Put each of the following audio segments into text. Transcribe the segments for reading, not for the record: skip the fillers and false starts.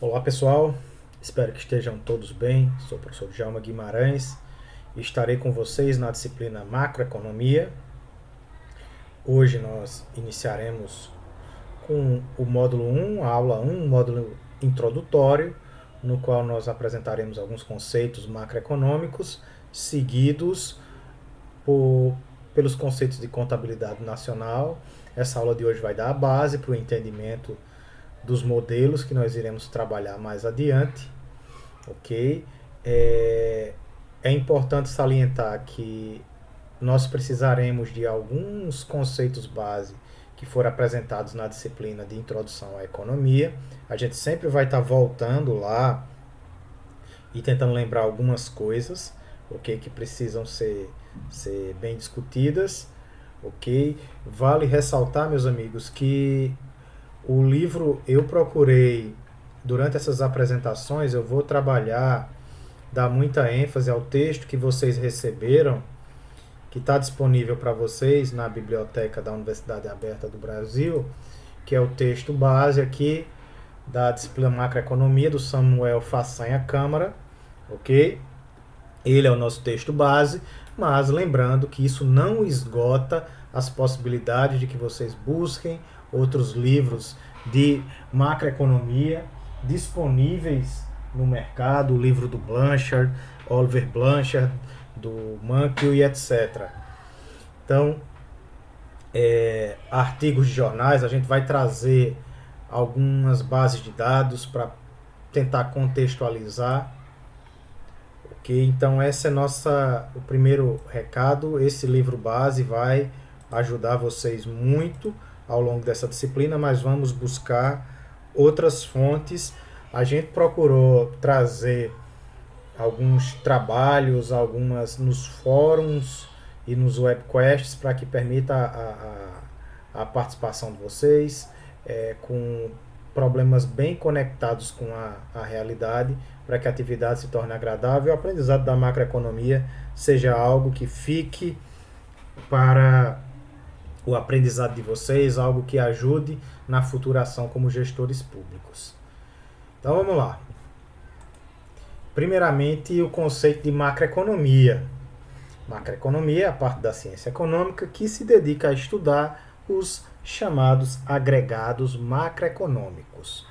Olá pessoal, espero que estejam todos bem. Sou o professor Djalma Guimarães e estarei com vocês na disciplina Macroeconomia. Hoje nós iniciaremos com o módulo 1, a aula 1, módulo introdutório, no qual nós apresentaremos alguns conceitos macroeconômicos, seguidos por, pelos conceitos de contabilidade nacional. Essa aula de hoje vai dar a base para o entendimento dos modelos que nós iremos trabalhar mais adiante, ok? É importante salientar que nós precisaremos de alguns conceitos base que foram apresentados na disciplina de Introdução à Economia. A gente sempre vai estar voltando lá e tentando lembrar algumas coisas, ok, que precisam ser bem discutidas, ok? Vale ressaltar, meus amigos, que o livro eu procurei, durante essas apresentações, eu vou trabalhar, dar muita ênfase ao texto que vocês receberam, que está disponível para vocês na biblioteca da Universidade Aberta do Brasil, que é o texto base aqui da disciplina Macroeconomia do Samuel Façanha Câmara, ok? Ele é o nosso texto base, mas lembrando que isso não esgota as possibilidades de que vocês busquem outros livros de macroeconomia disponíveis no mercado, o livro do Blanchard, Oliver Blanchard, do Mankiw e etc. Então, artigos de jornais, a gente vai trazer algumas bases de dados para tentar contextualizar. Ok, então esse é o primeiro recado. Esse livro base vai ajudar vocês muito ao longo dessa disciplina, mas vamos buscar outras fontes. A gente procurou trazer alguns trabalhos, algumas nos fóruns e nos webcasts para que permita a participação de vocês, com problemas bem conectados com a realidade, para que a atividade se torne agradável e o aprendizado da macroeconomia seja algo que fique para o aprendizado de vocês, algo que ajude na futura ação como gestores públicos. Então vamos lá. Primeiramente, o conceito de macroeconomia. Macroeconomia é a parte da ciência econômica que se dedica a estudar os chamados agregados macroeconômicos,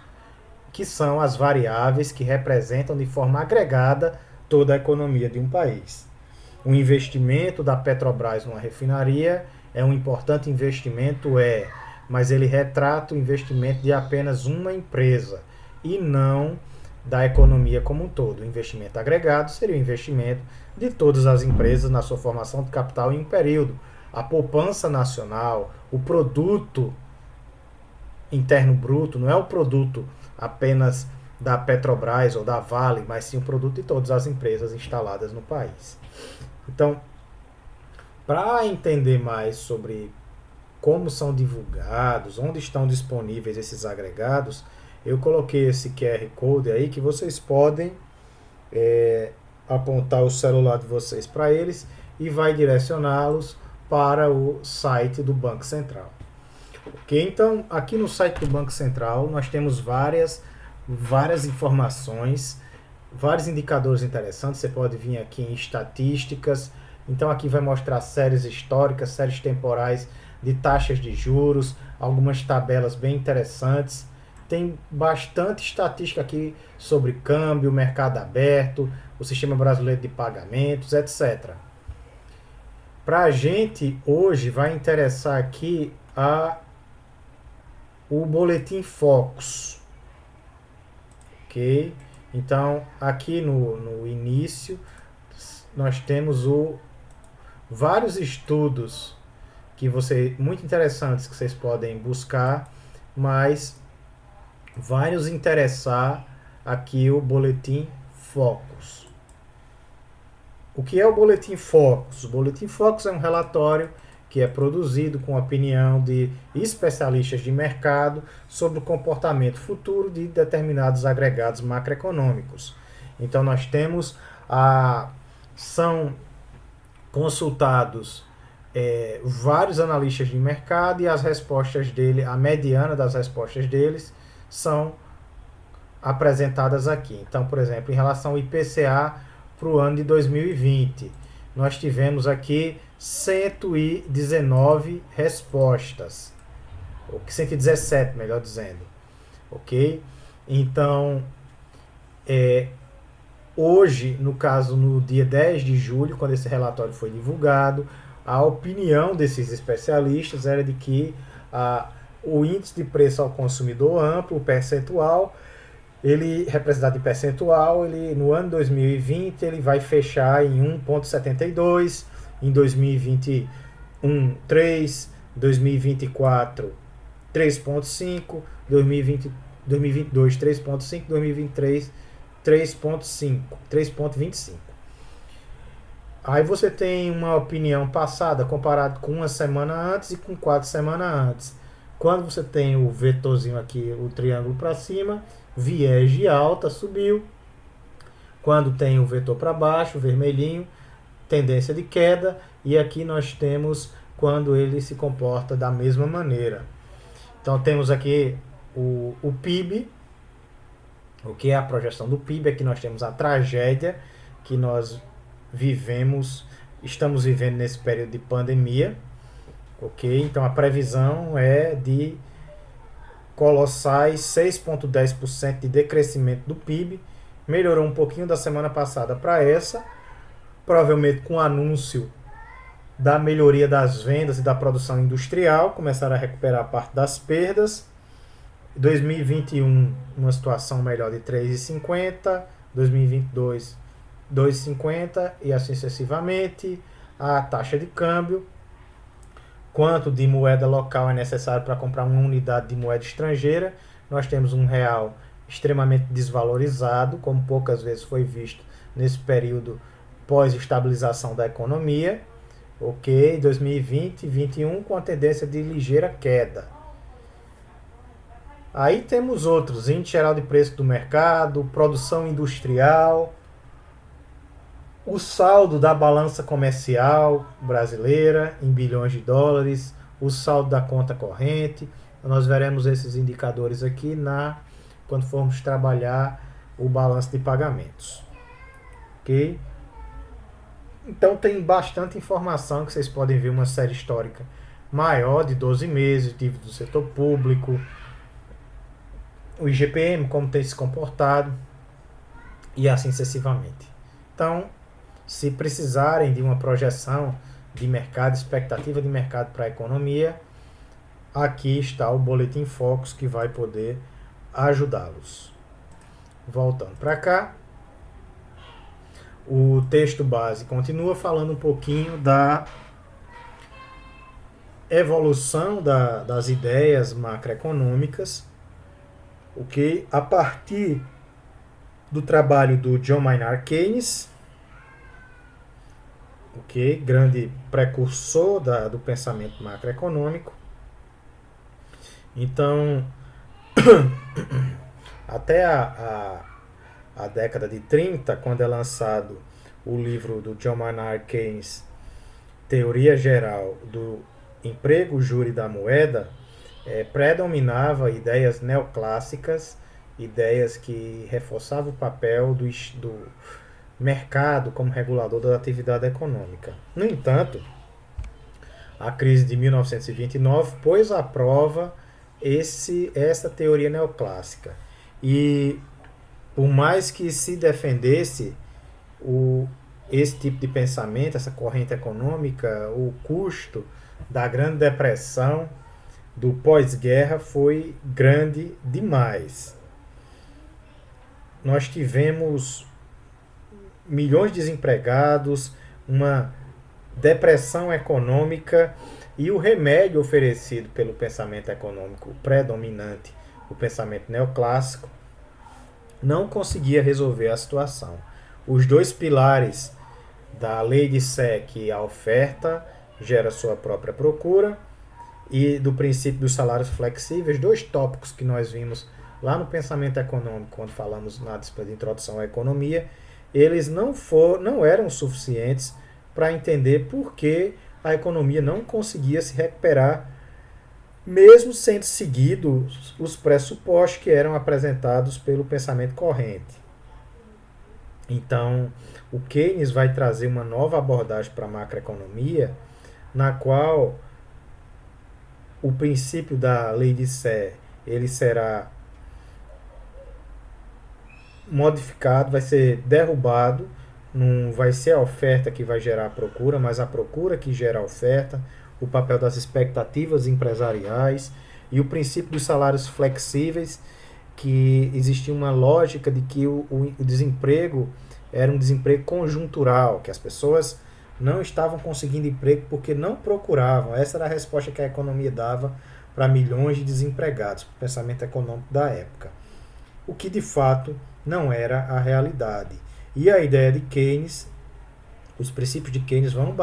que são as variáveis que representam de forma agregada toda a economia de um país. O investimento da Petrobras numa refinaria é um importante investimento, mas ele retrata o investimento de apenas uma empresa e não da economia como um todo. O investimento agregado seria o investimento de todas as empresas na sua formação de capital em um período. A poupança nacional, o produto interno bruto, não é o produto apenas da Petrobras ou da Vale, mas sim o produto de todas as empresas instaladas no país. Então, para entender mais sobre como são divulgados, onde estão disponíveis esses agregados, eu coloquei esse QR Code aí que vocês podem apontar o celular de vocês para eles e vai direcioná-los para o site do Banco Central. Ok? Então, aqui no site do Banco Central nós temos várias informações, vários indicadores interessantes. Você pode vir aqui em estatísticas. Então aqui vai mostrar séries históricas, séries temporais de taxas de juros, algumas tabelas bem interessantes. Tem bastante estatística aqui sobre câmbio, mercado aberto, o sistema brasileiro de pagamentos, etc. Para a gente, hoje, vai interessar aqui o Boletim Focus. Ok? Então, aqui no início, nós temos vários estudos muito interessantes que vocês podem buscar, mas vai nos interessar aqui o Boletim Focus. O que é o Boletim Focus? O Boletim Focus é um relatório que é produzido com a opinião de especialistas de mercado sobre o comportamento futuro de determinados agregados macroeconômicos. Então nós temos são consultados vários analistas de mercado e as respostas dele, a mediana das respostas deles são apresentadas aqui. Então, por exemplo, em relação ao IPCA para o ano de 2020, nós tivemos aqui 119 respostas, ou 117, melhor dizendo, ok? Então, hoje, no caso, no dia 10 de julho, quando esse relatório foi divulgado, a opinião desses especialistas era de que o índice de preço ao consumidor amplo, o percentual, ele representado em percentual, ele no ano 2020 ele vai fechar em 1,72, em 2021 3, 2024 3,5, 2022 3,5, 2023 3,5, 3,25. Aí você tem uma opinião passada comparado com uma semana antes e com 4 semanas antes. Quando você tem o vetorzinho aqui, o triângulo para cima, viés de alta, subiu. Quando tem o vetor para baixo, vermelhinho, tendência de queda. E aqui nós temos quando ele se comporta da mesma maneira. Então temos aqui o PIB, o que é a projeção do PIB. Aqui nós temos a tragédia que nós estamos vivendo nesse período de pandemia. Ok? Então a previsão é de colossais 6,10% de decrescimento do PIB. Melhorou um pouquinho da semana passada para essa, provavelmente com o anúncio da melhoria das vendas e da produção industrial, começaram a recuperar parte das perdas. 2021, uma situação melhor de 3,50, 2022, 2,50 e assim sucessivamente. A taxa de câmbio, quanto de moeda local é necessário para comprar uma unidade de moeda estrangeira. Nós temos um real extremamente desvalorizado, como poucas vezes foi visto nesse período pós-estabilização da economia. Ok, 2020 e 2021 com a tendência de ligeira queda. Aí temos outros, índice geral de preço do mercado, produção industrial, o saldo da balança comercial brasileira em bilhões de dólares, o saldo da conta corrente. Nós veremos esses indicadores aqui quando formos trabalhar o balanço de pagamentos. Ok? Então tem bastante informação que vocês podem ver, uma série histórica maior de 12 meses, dívida do setor público, o IGPM, como tem se comportado e assim sucessivamente. Então, se precisarem de uma projeção de mercado, expectativa de mercado para a economia, aqui está o Boletim Focus que vai poder ajudá-los. Voltando para cá, o texto base continua falando um pouquinho da evolução das ideias macroeconômicas, ok? A partir do trabalho do John Maynard Keynes, ok? Grande precursor do pensamento macroeconômico. Então, até a década de 30, quando é lançado o livro do John Maynard Keynes, Teoria Geral do Emprego, Juro e da Moeda, predominava ideias neoclássicas, ideias que reforçavam o papel do mercado como regulador da atividade econômica. No entanto, a crise de 1929 pôs à prova essa teoria neoclássica. E por mais que se defendesse esse tipo de pensamento, essa corrente econômica, o custo da Grande Depressão, do pós-guerra, foi grande demais. Nós tivemos milhões de desempregados, uma depressão econômica, e o remédio oferecido pelo pensamento econômico predominante, o pensamento neoclássico, não conseguia resolver a situação. Os dois pilares da lei de Sek, a oferta gera sua própria procura, e do princípio dos salários flexíveis, dois tópicos que nós vimos lá no pensamento econômico, quando falamos na disciplina de introdução à economia, eles não eram suficientes para entender por que a economia não conseguia se recuperar mesmo sendo seguidos os pressupostos que eram apresentados pelo pensamento corrente. Então, o Keynes vai trazer uma nova abordagem para a macroeconomia, na qual o princípio da lei de Sé ele será modificado, vai ser derrubado, não vai ser a oferta que vai gerar a procura, mas a procura que gera a oferta, o papel das expectativas empresariais e o princípio dos salários flexíveis, que existia uma lógica de que o desemprego era um desemprego conjuntural, que as pessoas não estavam conseguindo emprego porque não procuravam. Essa era a resposta que a economia dava para milhões de desempregados, para o pensamento econômico da época. O que de fato não era a realidade. E a ideia de Keynes, os princípios de Keynes vão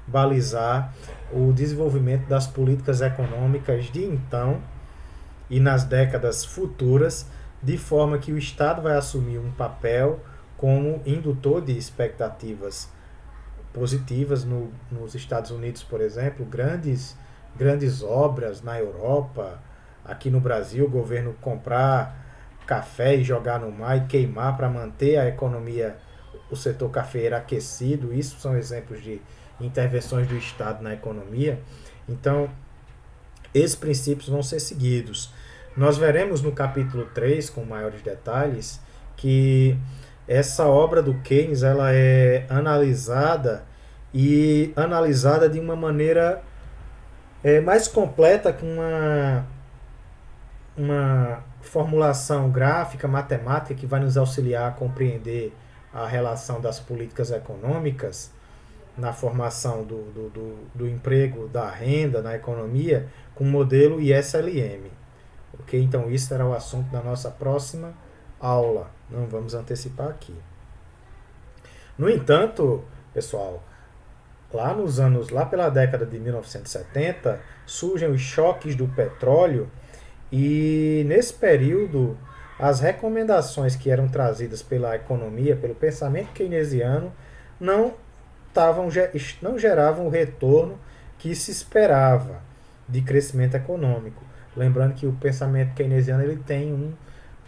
balizar o desenvolvimento das políticas econômicas de então e nas décadas futuras, de forma que o Estado vai assumir um papel como indutor de expectativas positivas nos Estados Unidos, por exemplo, grandes obras na Europa, aqui no Brasil, o governo comprar café e jogar no mar e queimar para manter a economia, o setor cafeeiro aquecido. Isso são exemplos de intervenções do Estado na economia. Então, esses princípios vão ser seguidos. Nós veremos no capítulo 3, com maiores detalhes, que essa obra do Keynes ela é analisada de uma maneira mais completa, com uma formulação gráfica, matemática, que vai nos auxiliar a compreender a relação das políticas econômicas na formação do emprego, da renda na economia, com o modelo ISLM. Ok? Então, isso será o assunto da nossa próxima aula. Não vamos antecipar aqui. No entanto, pessoal, lá pela década de 1970, surgem os choques do petróleo e, nesse período, as recomendações que eram trazidas pela economia, pelo pensamento keynesiano, não geravam o retorno que se esperava de crescimento econômico. Lembrando que o pensamento keynesiano ele tem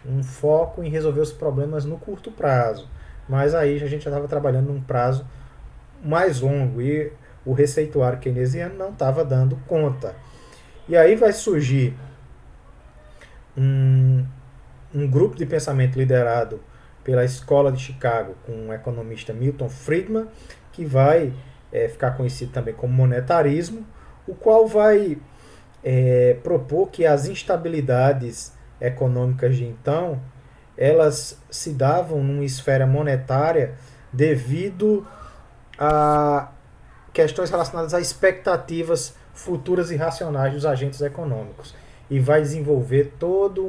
um foco em resolver os problemas no curto prazo, mas aí a gente já estava trabalhando num prazo mais longo e o receituário keynesiano não estava dando conta. E aí vai surgir um grupo de pensamento liderado pela Escola de Chicago, com o economista Milton Friedman, que vai ficar conhecido também como monetarismo, o qual vai propor que as instabilidades econômicas de então, elas se davam numa esfera monetária devido a questões relacionadas a expectativas futuras e racionais dos agentes econômicos. E vai desenvolver toda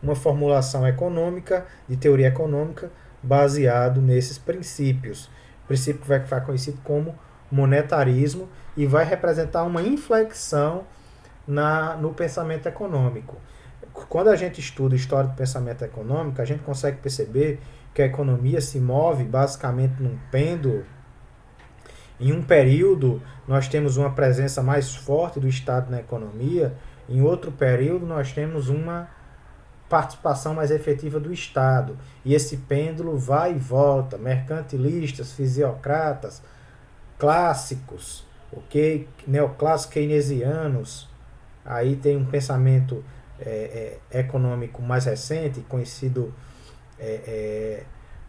uma formulação econômica, de teoria econômica, baseado nesses princípios. O princípio vai ficar conhecido como monetarismo e vai representar uma inflexão no pensamento econômico. Quando a gente estuda história do pensamento econômico, a gente consegue perceber que a economia se move basicamente num pêndulo. Em um período, nós temos uma presença mais forte do Estado na economia, em outro período, nós temos uma participação mais efetiva do Estado. E esse pêndulo vai e volta, mercantilistas, fisiocratas, clássicos, ok? Neoclássicos keynesianos. Aí tem um pensamento econômico mais recente, conhecido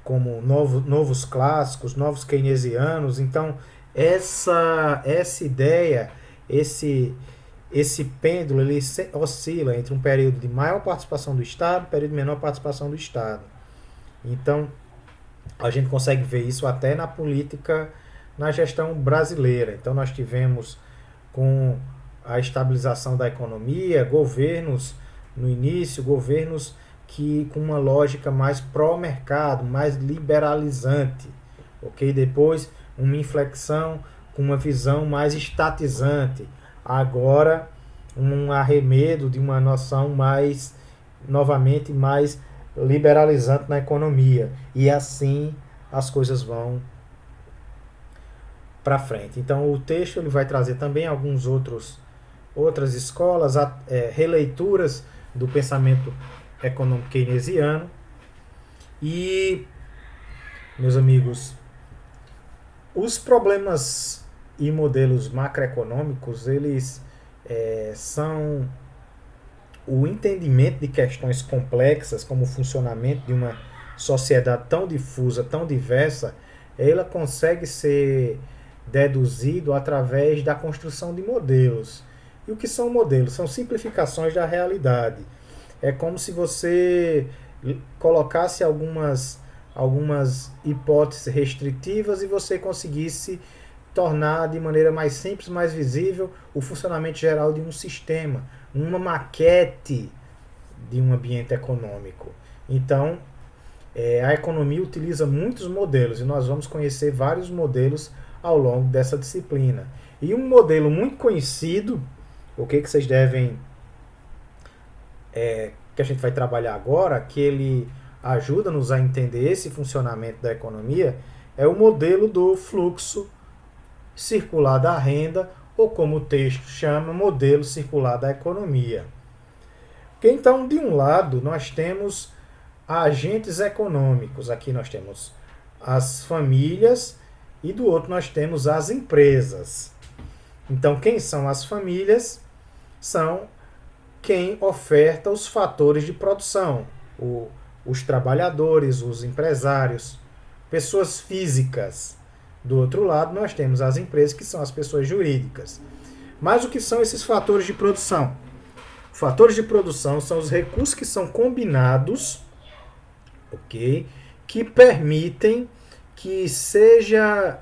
como novos clássicos, novos keynesianos. Então, essa ideia, esse pêndulo, ele oscila entre um período de maior participação do Estado e um período de menor participação do Estado. Então, a gente consegue ver isso até na política, na gestão brasileira. Então, nós tivemos, com a estabilização da economia, governos, no início, governos que com uma lógica mais pró-mercado, mais liberalizante. Ok? Depois, uma inflexão com uma visão mais estatizante. Agora, um arremedo de uma noção mais, novamente, mais liberalizante na economia. E assim as coisas vão para frente. Então, o texto ele vai trazer também alguns outros outras escolas, releituras do pensamento econômico keynesiano. E, meus amigos, os problemas e modelos macroeconômicos, eles são o entendimento de questões complexas, como o funcionamento de uma sociedade tão difusa, tão diversa. Ela consegue ser deduzido através da construção de modelos. E o que são modelos? São simplificações da realidade. É como se você colocasse algumas hipóteses restritivas e você conseguisse tornar de maneira mais simples, mais visível, o funcionamento geral de um sistema, uma maquete de um ambiente econômico. Então, a economia utiliza muitos modelos e nós vamos conhecer vários modelos ao longo dessa disciplina. E um modelo muito conhecido, o que vocês devem, que a gente vai trabalhar agora, que ele ajuda-nos a entender esse funcionamento da economia, é o modelo do fluxo circular da renda, ou como o texto chama, modelo circular da economia. Então, de um lado, nós temos agentes econômicos. Aqui nós temos as famílias e do outro nós temos as empresas. Então, quem são as famílias? São quem oferta os fatores de produção, os trabalhadores, os empresários, pessoas físicas. Do outro lado, nós temos as empresas, que são as pessoas jurídicas. Mas o que são esses fatores de produção? Fatores de produção são os recursos que são combinados, ok, que permitem que seja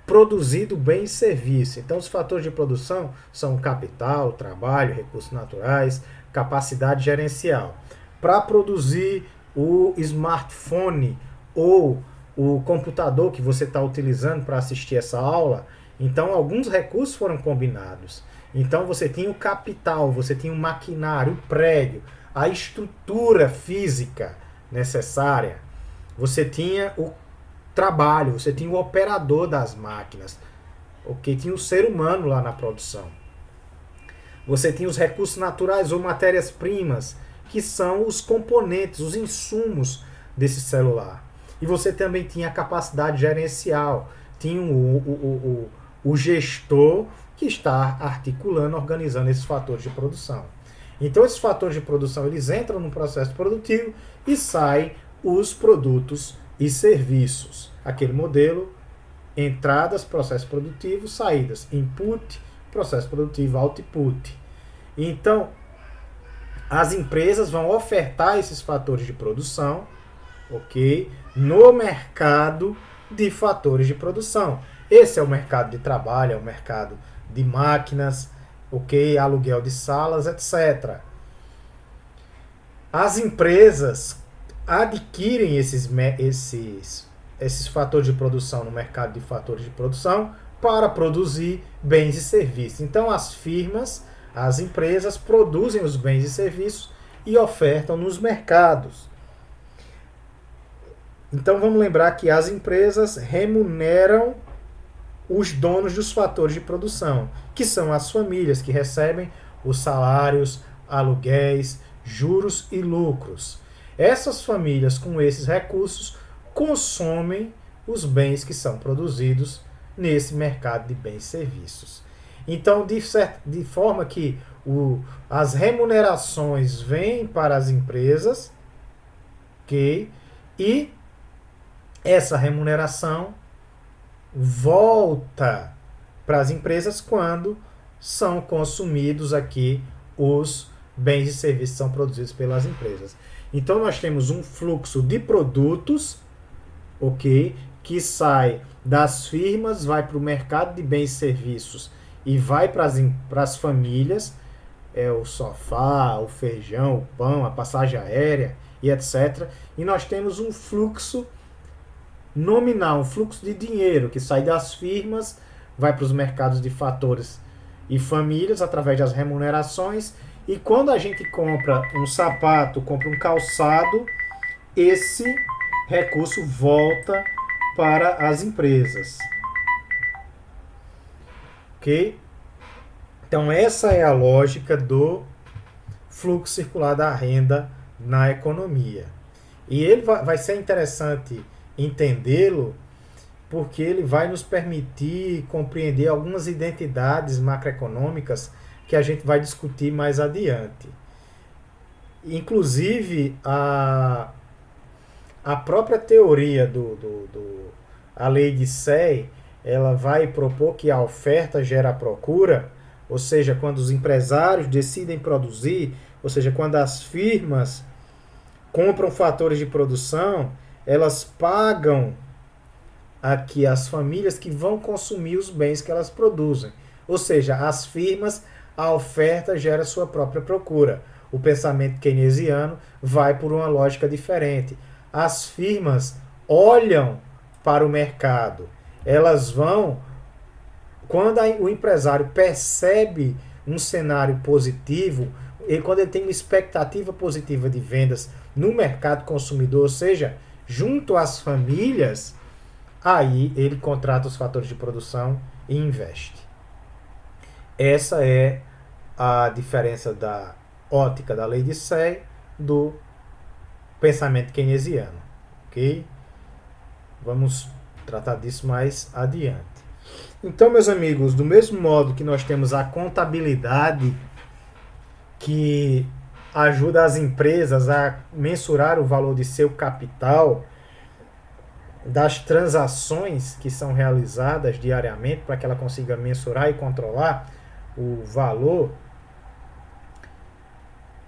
produzido bem e serviço. Então, os fatores de produção são capital, trabalho, recursos naturais, capacidade gerencial. Para produzir o smartphone ou o computador que você está utilizando para assistir essa aula, então alguns recursos foram combinados. Então você tinha o capital, você tinha o maquinário, o prédio, a estrutura física necessária, você tinha o trabalho, você tinha o operador das máquinas, ok? Tinha o ser humano lá na produção. Você tinha os recursos naturais ou matérias-primas, que são os componentes, os insumos desse celular. E você também tinha a capacidade gerencial, tinha o gestor que está articulando, organizando esses fatores de produção. Então esses fatores de produção, eles entram no processo produtivo e saem os produtos e serviços. Aquele modelo, entradas, processo produtivo, saídas, input, processo produtivo, output. Então, as empresas vão ofertar esses fatores de produção, ok, no mercado de fatores de produção. Esse é o mercado de trabalho, é o mercado de máquinas, ok, aluguel de salas, etc. As empresas adquirem esses fatores de produção no mercado de fatores de produção para produzir bens e serviços. Então as firmas, as empresas produzem os bens e serviços e ofertam nos mercados. Então vamos lembrar que as empresas remuneram os donos dos fatores de produção, que são as famílias que recebem os salários, aluguéis, juros e lucros. Essas famílias, com esses recursos, consomem os bens que são produzidos nesse mercado de bens e serviços. Então, de forma que as remunerações vêm para as empresas, okay, e essa remuneração volta para as empresas quando são consumidos aqui os bens e serviços que são produzidos pelas empresas. Então nós temos um fluxo de produtos, ok, que sai das firmas, vai para o mercado de bens e serviços e vai para as famílias, o sofá, o feijão, o pão, a passagem aérea e etc. E nós temos um fluxo nominal, um fluxo de dinheiro que sai das firmas, vai para os mercados de fatores e famílias através das remunerações. E quando a gente compra um sapato, compra um calçado, esse recurso volta para as empresas. Ok? Então, essa é a lógica do fluxo circular da renda na economia. E ele vai ser interessante entendê-lo porque ele vai nos permitir compreender algumas identidades macroeconômicas que a gente vai discutir mais adiante. Inclusive, a própria teoria a lei de Say, ela vai propor que a oferta gera a procura, ou seja, quando os empresários decidem produzir, ou seja, quando as firmas compram fatores de produção, elas pagam aqui as famílias que vão consumir os bens que elas produzem. Ou seja, as firmas, a oferta gera sua própria procura. O pensamento keynesiano vai por uma lógica diferente. As firmas olham para o mercado. Elas vão, quando o empresário percebe um cenário positivo, e quando ele tem uma expectativa positiva de vendas no mercado consumidor, ou seja, junto às famílias, aí ele contrata os fatores de produção e investe. Essa é a diferença da ótica da lei de Say do pensamento keynesiano, ok? Vamos tratar disso mais adiante. Então, meus amigos, do mesmo modo que nós temos a contabilidade que ajuda as empresas a mensurar o valor de seu capital, das transações que são realizadas diariamente para que ela consiga mensurar e controlar o valor,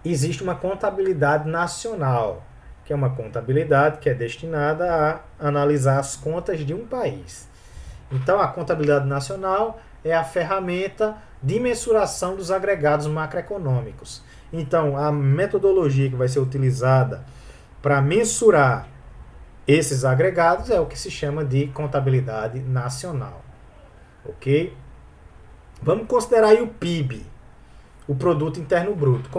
existe uma contabilidade nacional, que é uma contabilidade que é destinada a analisar as contas de um país. Então, a contabilidade nacional é a ferramenta de mensuração dos agregados macroeconômicos. Então, a metodologia que vai ser utilizada para mensurar esses agregados é o que se chama de contabilidade nacional. Ok? Vamos considerar aí o PIB, o Produto Interno Bruto.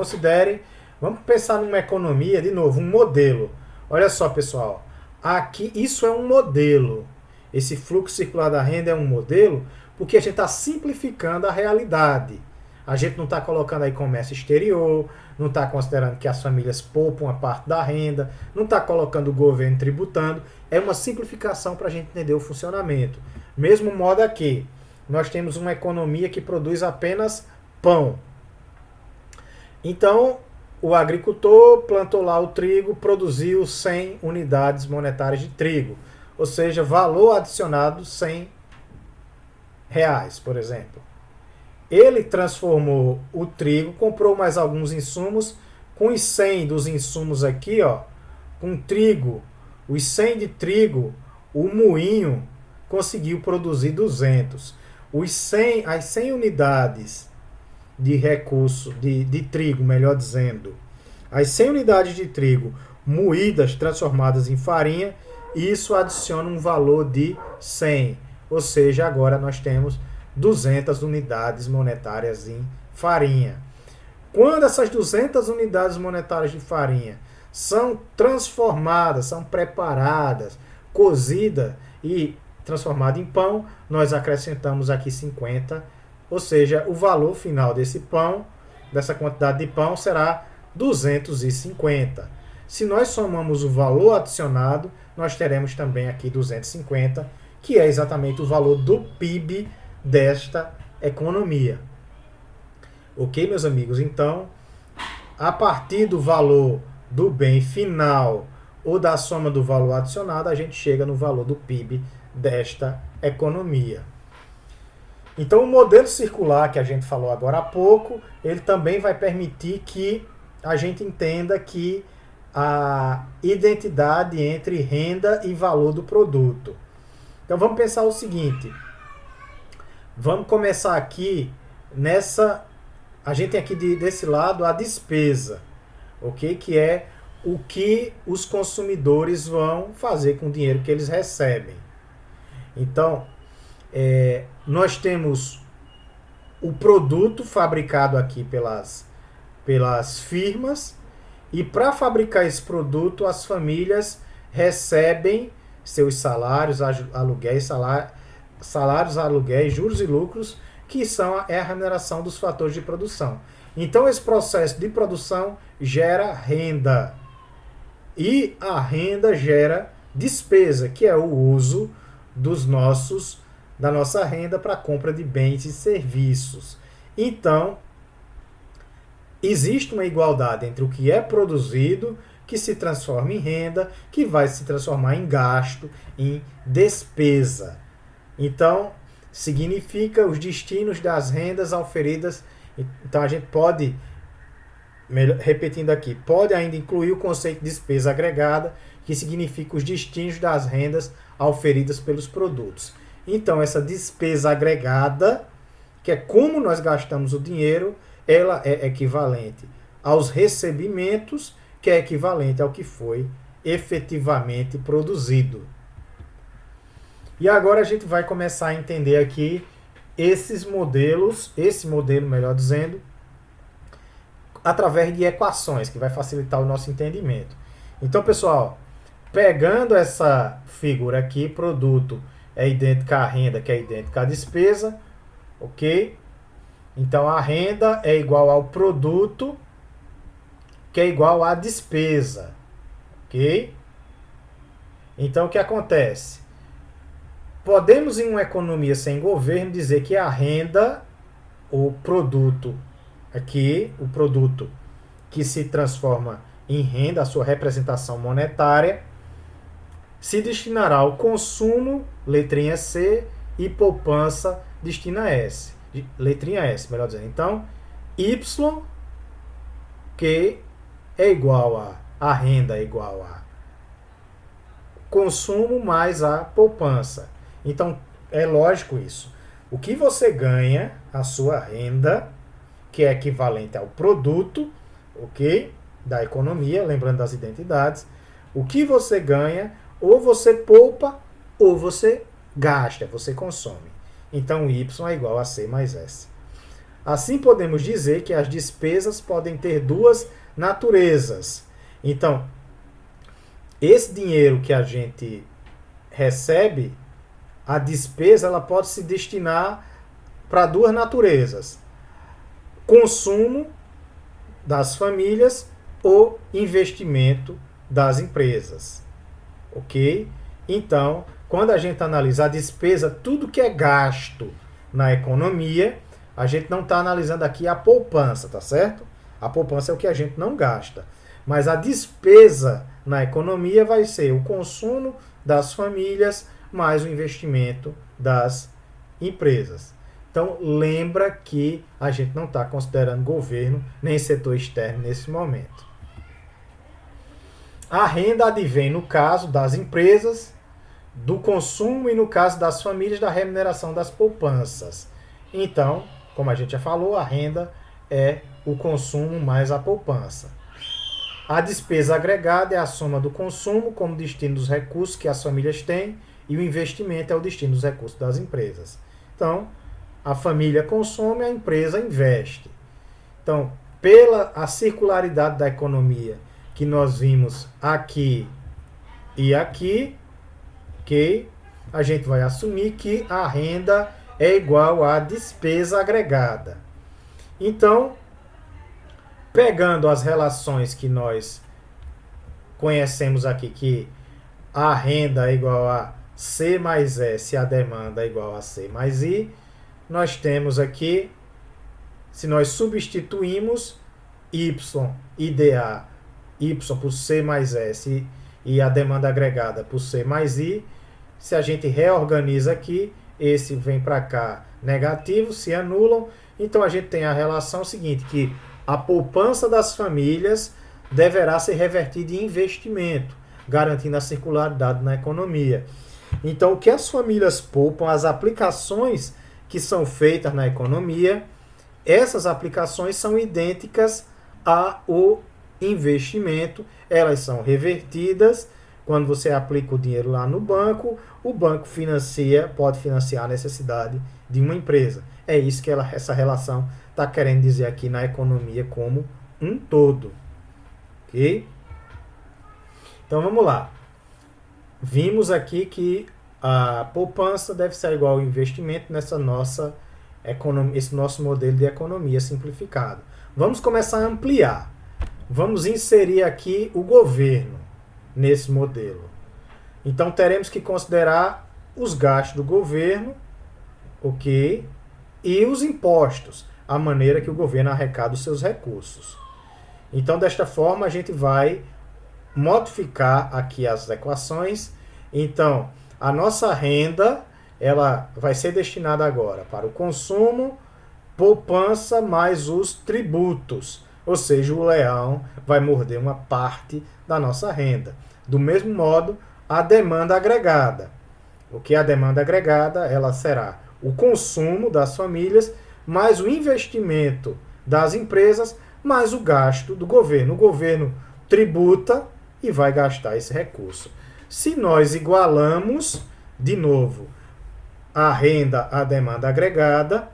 Vamos pensar numa economia, de novo, um modelo. Olha só, pessoal, aqui isso é um modelo. Esse fluxo circular da renda é um modelo porque a gente está simplificando a realidade. A gente não está colocando aí comércio exterior, não está considerando que as famílias poupam a parte da renda, não está colocando o governo tributando. É uma simplificação para a gente entender o funcionamento. Mesmo modo aqui, nós temos uma economia que produz apenas pão. Então, o agricultor plantou lá o trigo, produziu 100 unidades monetárias de trigo. Ou seja, valor adicionado 100 reais, por exemplo. Ele transformou o trigo, comprou mais alguns insumos, com os 100 dos insumos aqui, ó, com trigo, os 100 de trigo, o moinho conseguiu produzir 200. As 100 unidades de recurso, de trigo, melhor dizendo, as 100 unidades de trigo moídas, transformadas em farinha, isso adiciona um valor de 100. Ou seja, agora nós temos 200 unidades monetárias em farinha. Quando essas 200 unidades monetárias de farinha são transformadas, são preparadas, cozidas e transformadas em pão, nós acrescentamos aqui 50, ou seja, o valor final desse pão, dessa quantidade de pão, será 250. Se nós somamos o valor adicionado, nós teremos também aqui 250, que é exatamente o valor do PIB desta economia. Ok, meus amigos? Então, a partir do valor do bem final ou da soma do valor adicionado, a gente chega no valor do PIB desta economia. Então, o modelo circular que a gente falou agora há pouco, ele também vai permitir que a gente entenda que a identidade entre renda e valor do produto. Então, vamos pensar o seguinte. Vamos começar aqui nessa... A gente tem aqui desse lado a despesa, ok? Que é o que os consumidores vão fazer com o dinheiro que eles recebem. Então, nós temos o produto fabricado aqui pelas firmas, e para fabricar esse produto, as famílias recebem seus salários, aluguéis, juros e lucros, que é a remuneração dos fatores de produção. Então, esse processo de produção gera renda. E a renda gera despesa, que é o uso da nossa renda para a compra de bens e serviços. Então, existe uma igualdade entre o que é produzido, que se transforma em renda, que vai se transformar em gasto, em despesa. Então, significa os destinos das rendas auferidas. Então, a gente pode, repetindo aqui, pode ainda incluir o conceito de despesa agregada, que significa os destinos das rendas auferidas pelos produtos. Então, essa despesa agregada, que é como nós gastamos o dinheiro, ela é equivalente aos recebimentos, que é equivalente ao que foi efetivamente produzido. E agora a gente vai começar a entender aqui esse modelo, melhor dizendo, através de equações, que vai facilitar o nosso entendimento. Então, pessoal, pegando essa figura aqui, produto é idêntico à renda, que é idêntico à despesa, ok? Então, a renda é igual ao produto, que é igual à despesa, ok? Então, o que acontece? Podemos, em uma economia sem governo, dizer que a renda, o produto aqui, o produto que se transforma em renda, a sua representação monetária, se destinará ao consumo, letrinha C, e poupança, destina S. Letrinha S, melhor dizendo. Então, Y, que é igual a renda é igual a consumo mais a poupança. Então, é lógico isso. O que você ganha, a sua renda, que é equivalente ao produto, ok? Da economia, lembrando das identidades, o que você ganha, ou você poupa, ou você gasta, você consome. Então, Y é igual a C mais S. Assim, podemos dizer que as despesas podem ter duas naturezas. Então, esse dinheiro que a gente recebe, a despesa, ela pode se destinar para duas naturezas: consumo das famílias ou investimento das empresas. Ok? Então, quando a gente analisa a despesa, tudo que é gasto na economia, a gente não está analisando aqui a poupança, tá certo? A poupança é o que a gente não gasta. Mas a despesa na economia vai ser o consumo das famílias mais o investimento das empresas. Então, lembra que a gente não está considerando governo nem setor externo nesse momento. A renda advém, no caso das empresas, do consumo e, no caso das famílias, da remuneração das poupanças. Então, como a gente já falou, a renda é o consumo mais a poupança. A despesa agregada é a soma do consumo como destino dos recursos que as famílias têm e o investimento é o destino dos recursos das empresas. Então, a família consome, a empresa investe. Então, pela a circularidade da economia que nós vimos aqui e aqui, ok? A gente vai assumir que a renda é igual à despesa agregada. Então, pegando as relações que nós conhecemos aqui, que a renda é igual a C mais S, a demanda é igual a C mais I, nós temos aqui, se nós substituímos Y, IDA, Y por C mais S e a demanda agregada por C mais I, se a gente reorganiza aqui, esse vem para cá negativo, se anulam, então a gente tem a relação seguinte, que a poupança das famílias deverá ser revertida em investimento, garantindo a circularidade na economia. Então, o que as famílias poupam, as aplicações que são feitas na economia, essas aplicações são idênticas ao investimento, elas são revertidas. Quando você aplica o dinheiro lá no banco, o banco pode financiar a necessidade de uma empresa. É isso que essa relação está querendo dizer aqui na economia como um todo. Ok? Então vamos lá. Vimos aqui que a poupança deve ser igual ao investimento nessa nossa esse nosso modelo de economia simplificado. Vamos começar a ampliar. Vamos inserir aqui o governo nesse modelo. Então teremos que considerar os gastos do governo, ok? E os impostos, a maneira que o governo arrecada os seus recursos. Então, desta forma, a gente vai modificar aqui as equações. Então, a nossa renda, ela vai ser destinada agora para o consumo, poupança mais os tributos. Ou seja, o leão vai morder uma parte da nossa renda. Do mesmo modo, a demanda agregada. O que é a demanda agregada? Ela será o consumo das famílias, mais o investimento das empresas, mais o gasto do governo. O governo tributa e vai gastar esse recurso. Se nós igualamos, de novo, a renda à demanda agregada,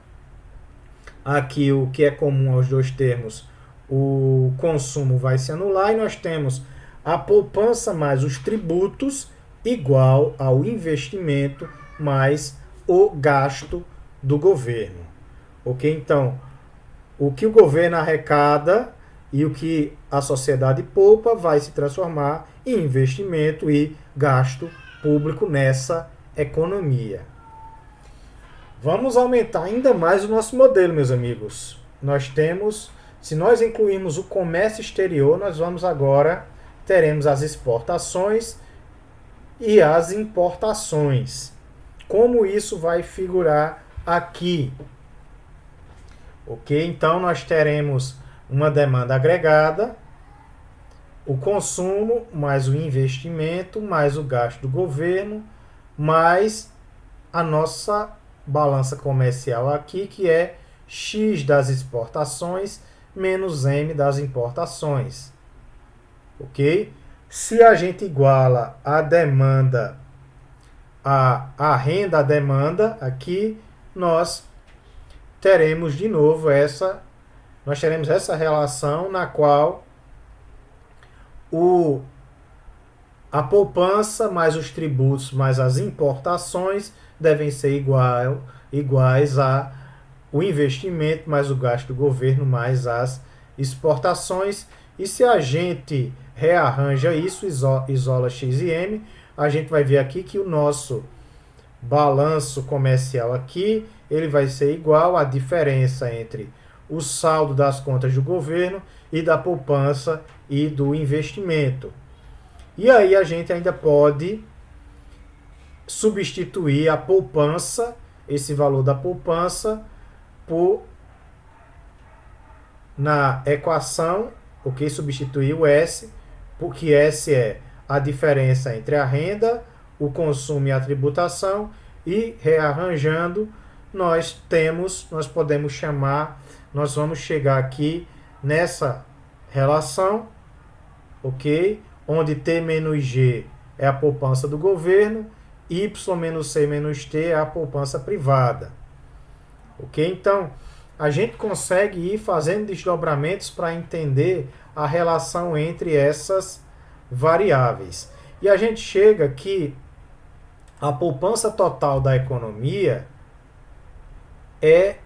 aqui o que é comum aos dois termos, o consumo vai se anular e nós temos a poupança mais os tributos igual ao investimento mais o gasto do governo. Ok? Então, o que o governo arrecada e o que a sociedade poupa vai se transformar em investimento e gasto público nessa economia. Vamos aumentar ainda mais o nosso modelo, meus amigos. Se nós incluirmos o comércio exterior, teremos as exportações e as importações. Como isso vai figurar aqui? Ok? Então, nós teremos uma demanda agregada, o consumo, mais o investimento, mais o gasto do governo, mais a nossa balança comercial aqui, que é X das exportações menos M das importações. Ok? Se a gente iguala a demanda a renda à demanda, aqui nós teremos de novo essa relação na qual a poupança mais os tributos mais as importações devem ser iguais a o investimento mais o gasto do governo mais as exportações. E se a gente rearranja isso, isola X e M, a gente vai ver aqui que o nosso balanço comercial aqui, ele vai ser igual à diferença entre o saldo das contas do governo e da poupança e do investimento. E aí a gente ainda pode substituir a poupança, esse valor da poupança, na equação, ok? Substituir o S, porque S é a diferença entre a renda, o consumo e a tributação, e rearranjando, nós vamos chegar aqui nessa relação, ok? Onde T menos G é a poupança do governo, Y menos C menos T é a poupança privada. Ok? Então, a gente consegue ir fazendo desdobramentos para entender a relação entre essas variáveis. E a gente chega que a poupança total da economia é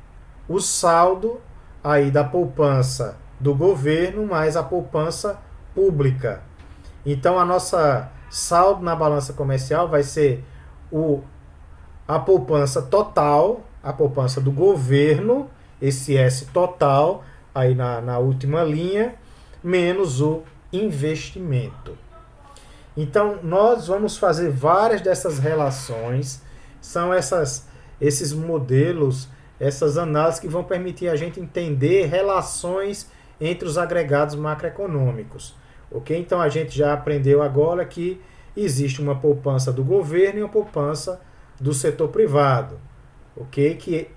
o saldo aí da poupança do governo mais a poupança pública. Então, a nossa saldo na balança comercial vai ser a poupança total, a poupança do governo, esse S total, aí na última linha, menos o investimento. Então, nós vamos fazer várias dessas relações, são esses modelos, essas análises que vão permitir a gente entender relações entre os agregados macroeconômicos. Ok? Então, a gente já aprendeu agora que existe uma poupança do governo e uma poupança do setor privado. Ok? Que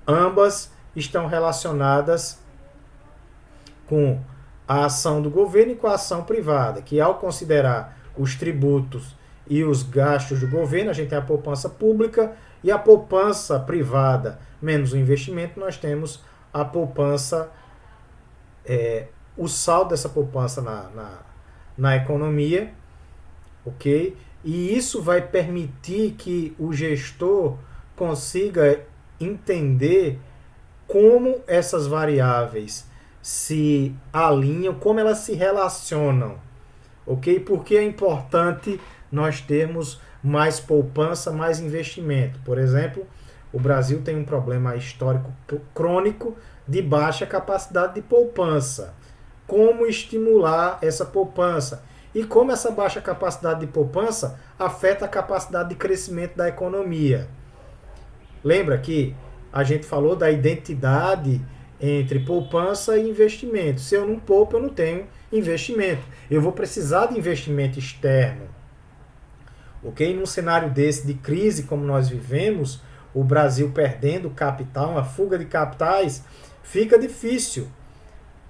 ambas estão relacionadas com a ação do governo e com a ação privada, que ao considerar os tributos e os gastos do governo, a gente tem a poupança pública e a poupança privada menos o investimento, nós temos a poupança, o saldo dessa poupança na economia, ok? E isso vai permitir que o gestor consiga entender como essas variáveis se alinham, como elas se relacionam, ok? Porque é importante nós termos mais poupança, mais investimento. Por exemplo, o Brasil tem um problema histórico crônico de baixa capacidade de poupança. Como estimular essa poupança? E como essa baixa capacidade de poupança afeta a capacidade de crescimento da economia? Lembra que a gente falou da identidade entre poupança e investimento. Se eu não poupo, eu não tenho investimento. Eu vou precisar de investimento externo. Ok? Num cenário desse de crise como nós vivemos, o Brasil perdendo capital, uma fuga de capitais, fica difícil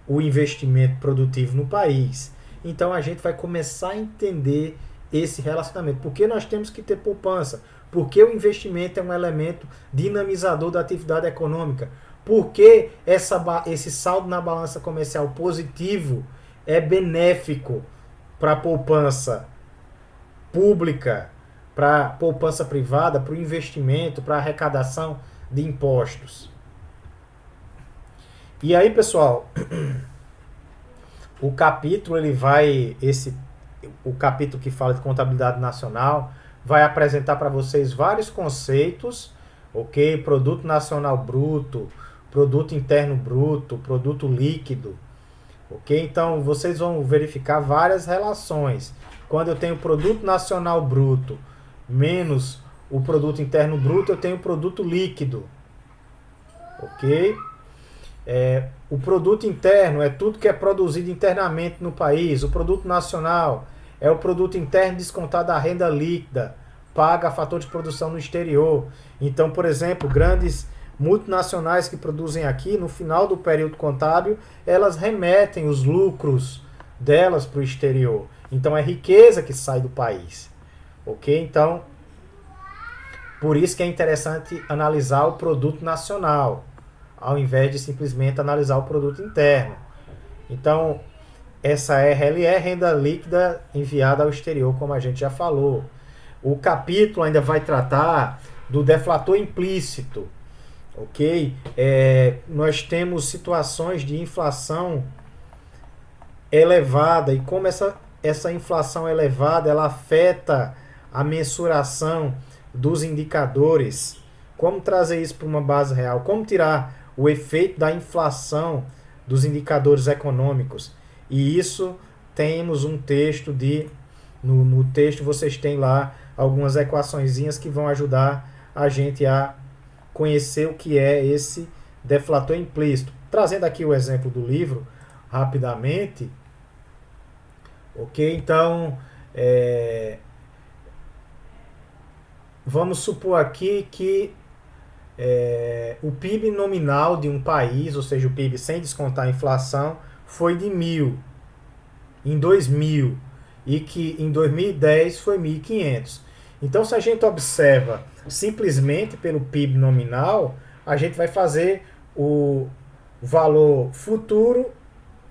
o investimento produtivo no país. Então a gente vai começar a entender esse relacionamento. Por que nós temos que ter poupança? Porque o investimento é um elemento dinamizador da atividade econômica. Porque esse saldo na balança comercial positivo é benéfico para a poupança pública, para a poupança privada, para o investimento, para a arrecadação de impostos. E aí, pessoal, o capítulo o capítulo que fala de contabilidade nacional vai apresentar para vocês vários conceitos, ok? Produto nacional bruto, produto interno bruto, produto líquido, ok? Então vocês vão verificar várias relações. Quando eu tenho produto nacional bruto menos o produto interno bruto, eu tenho produto líquido, ok? O produto interno é tudo que é produzido internamente no país. O produto nacional é o produto interno descontado da renda líquida, paga fator de produção no exterior. Então, por exemplo, grandes multinacionais que produzem aqui, no final do período contábil, elas remetem os lucros delas para o exterior. Então, é riqueza que sai do país. Ok? Então, por isso que é interessante analisar o produto nacional, ao invés de simplesmente analisar o produto interno. Então, essa RLE é renda líquida enviada ao exterior, como a gente já falou. O capítulo ainda vai tratar do deflator implícito, ok? Nós temos situações de inflação elevada e como essa inflação elevada ela afeta a mensuração dos indicadores. Como trazer isso para uma base real? Como tirar o efeito da inflação dos indicadores econômicos? E isso temos um texto no texto vocês têm lá algumas equaçõezinhas que vão ajudar a gente a conhecer o que é esse deflator implícito. Trazendo aqui o exemplo do livro rapidamente, ok? Então, vamos supor aqui que o PIB nominal de um país, ou seja, o PIB sem descontar a inflação, foi de 1.000 em 2000 e que em 2010 foi 1.500. Então, se a gente observa simplesmente pelo PIB nominal, a gente vai fazer o valor futuro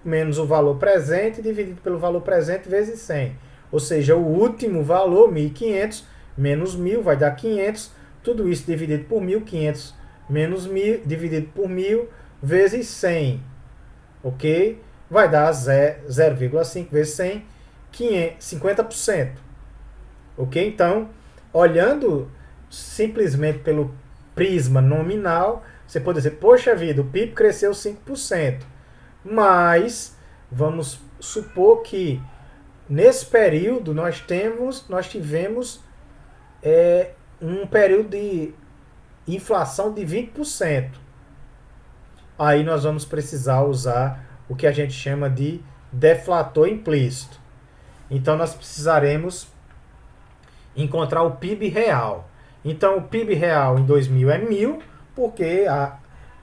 menos o valor presente dividido pelo valor presente vezes 100. Ou seja, o último valor, 1.500, menos 1.000 vai dar 500. Tudo isso dividido por 1.500 menos 1.000 dividido por 1.000 vezes 100. Ok? Vai dar 0,5 vezes 100, 50%. Ok? Então, olhando simplesmente pelo prisma nominal, você pode dizer, poxa vida, o PIB cresceu 5%. Mas, vamos supor que nesse período nós tivemos um período de inflação de 20%. Aí nós vamos precisar usar o que a gente chama de deflator implícito. Então nós precisaremos encontrar o PIB real. Então o PIB real em 2000 é 1.000, porque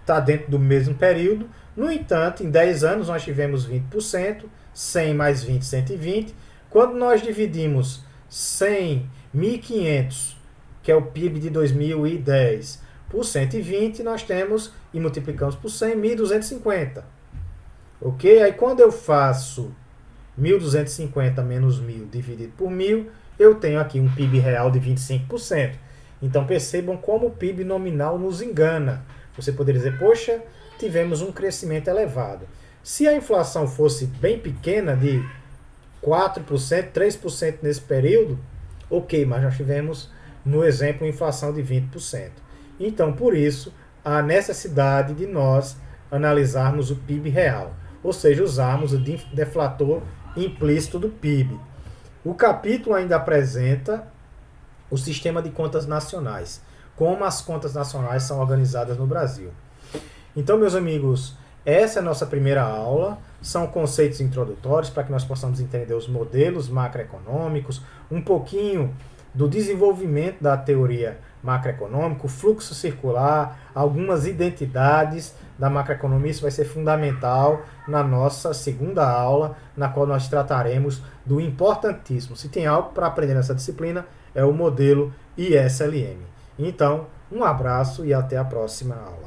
está dentro do mesmo período. No entanto, em 10 anos nós tivemos 20%, 100 mais 20, 120. Quando nós dividimos 1.500, que é o PIB de 2010, por 120, nós temos, e multiplicamos por 100, 1.250. Ok? Aí quando eu faço 1.250 menos 1.000 dividido por 1.000, eu tenho aqui um PIB real de 25%. Então percebam como o PIB nominal nos engana. Você poderia dizer, poxa, tivemos um crescimento elevado. Se a inflação fosse bem pequena, de 4%, 3% nesse período, ok, mas nós tivemos, no exemplo, inflação de 20%. Então, por isso, há necessidade de nós analisarmos o PIB real, ou seja, usarmos o deflator implícito do PIB. O capítulo ainda apresenta o sistema de contas nacionais, como as contas nacionais são organizadas no Brasil. Então, meus amigos, essa é a nossa primeira aula, são conceitos introdutórios para que nós possamos entender os modelos macroeconômicos, um pouquinho do desenvolvimento da teoria macroeconômica, o fluxo circular, algumas identidades da macroeconomia. Isso vai ser fundamental na nossa segunda aula, na qual nós trataremos do importantíssimo. Se tem algo para aprender nessa disciplina, é o modelo ISLM. Então, um abraço e até a próxima aula.